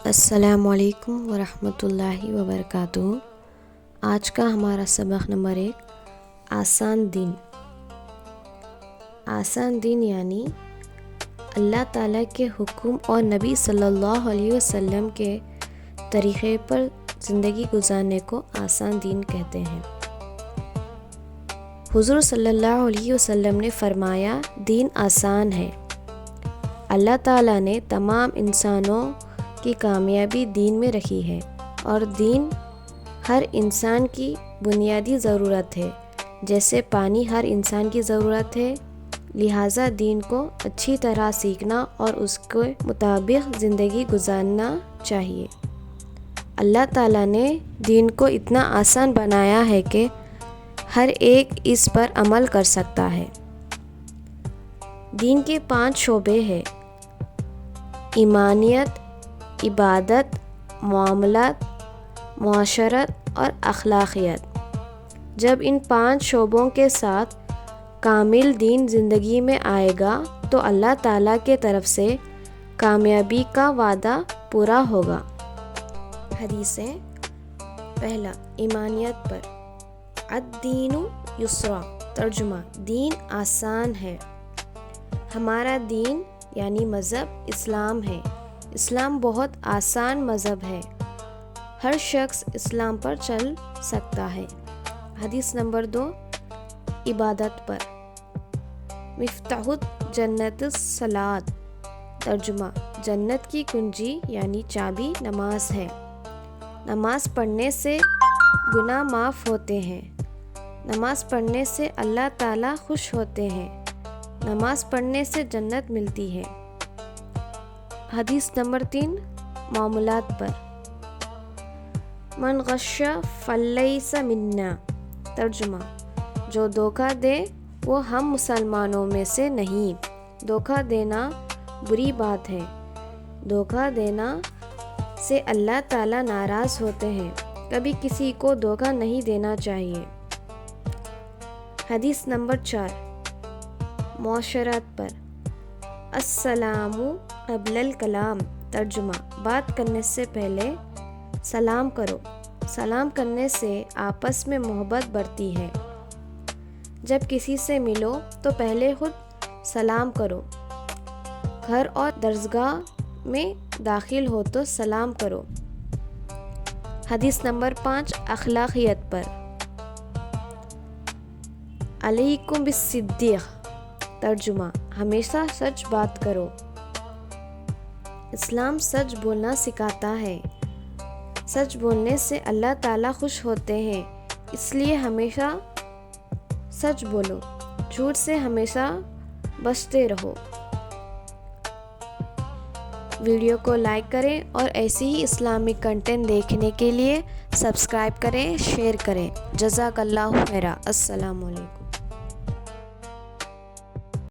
السلام علیکم ورحمۃ اللہ وبرکاتہ۔ آج کا ہمارا سبق نمبر 1، آسان دین۔ آسان دین یعنی اللہ تعالیٰ کے حکم اور نبی صلی اللہ علیہ وسلم کے طریقے پر زندگی گزارنے کو آسان دین کہتے ہیں۔ حضور صلی اللہ علیہ وسلم نے فرمایا، دین آسان ہے۔ اللہ تعالیٰ نے تمام انسانوں کی کامیابی دین میں رکھی ہے، اور دین ہر انسان کی بنیادی ضرورت ہے، جیسے پانی ہر انسان کی ضرورت ہے۔ لہٰذا دین کو اچھی طرح سیکھنا اور اس کے مطابق زندگی گزارنا چاہیے۔ اللہ تعالیٰ نے دین کو اتنا آسان بنایا ہے کہ ہر ایک اس پر عمل کر سکتا ہے۔ دین کے 5 شعبے ہیں: ایمانیت، عبادت، معاملات، معاشرت اور اخلاقیات۔ جب ان 5 شعبوں کے ساتھ کامل دین زندگی میں آئے گا تو اللہ تعالیٰ کے طرف سے کامیابی کا وعدہ پورا ہوگا۔ حدیثیں۔ پہلا، ایمانیت پر۔ الدین یسرا، ترجمہ: دین آسان ہے۔ ہمارا دین یعنی مذہب اسلام ہے۔ اسلام بہت آسان مذہب ہے، ہر شخص اسلام پر چل سکتا ہے۔ حدیث نمبر 2، عبادت پر۔ مفتاح جنت الصلاۃ، ترجمہ: جنت کی کنجی یعنی چابی نماز ہے۔ نماز پڑھنے سے گناہ معاف ہوتے ہیں۔ نماز پڑھنے سے اللہ تعالیٰ خوش ہوتے ہیں۔ نماز پڑھنے سے جنت ملتی ہے۔ حدیث نمبر 3، معاملات پر۔ من غش فلیس منا، ترجمہ: جو دھوکہ دے وہ ہم مسلمانوں میں سے نہیں۔ دھوکہ دینا بری بات ہے۔ دھوکہ دینا سے اللہ تعالیٰ ناراض ہوتے ہیں۔ کبھی کسی کو دھوکہ نہیں دینا چاہیے۔ حدیث نمبر 4، معاشرت پر۔ السلام قبل الکلام، ترجمہ: بات کرنے سے پہلے سلام کرو۔ سلام کرنے سے آپس میں محبت بڑھتی ہے۔ جب کسی سے ملو تو پہلے خود سلام کرو۔ گھر اور درسگاہ میں داخل ہو تو سلام کرو۔ حدیث نمبر 5، اخلاقیات پر۔ علیکم بالصدق، ترجمہ: ہمیشہ سچ بات کرو۔ اسلام سچ بولنا سکھاتا ہے۔ سچ بولنے سے اللہ تعالیٰ خوش ہوتے ہیں، اس لیے ہمیشہ سچ بولو۔ جھوٹ سے ہمیشہ بچتے رہو۔ ویڈیو کو لائک کریں اور ایسی ہی اسلامک کنٹینٹ دیکھنے کے لیے سبسکرائب کریں، شیئر کریں۔ جزاک اللہ خیرا۔ السلام علیکم۔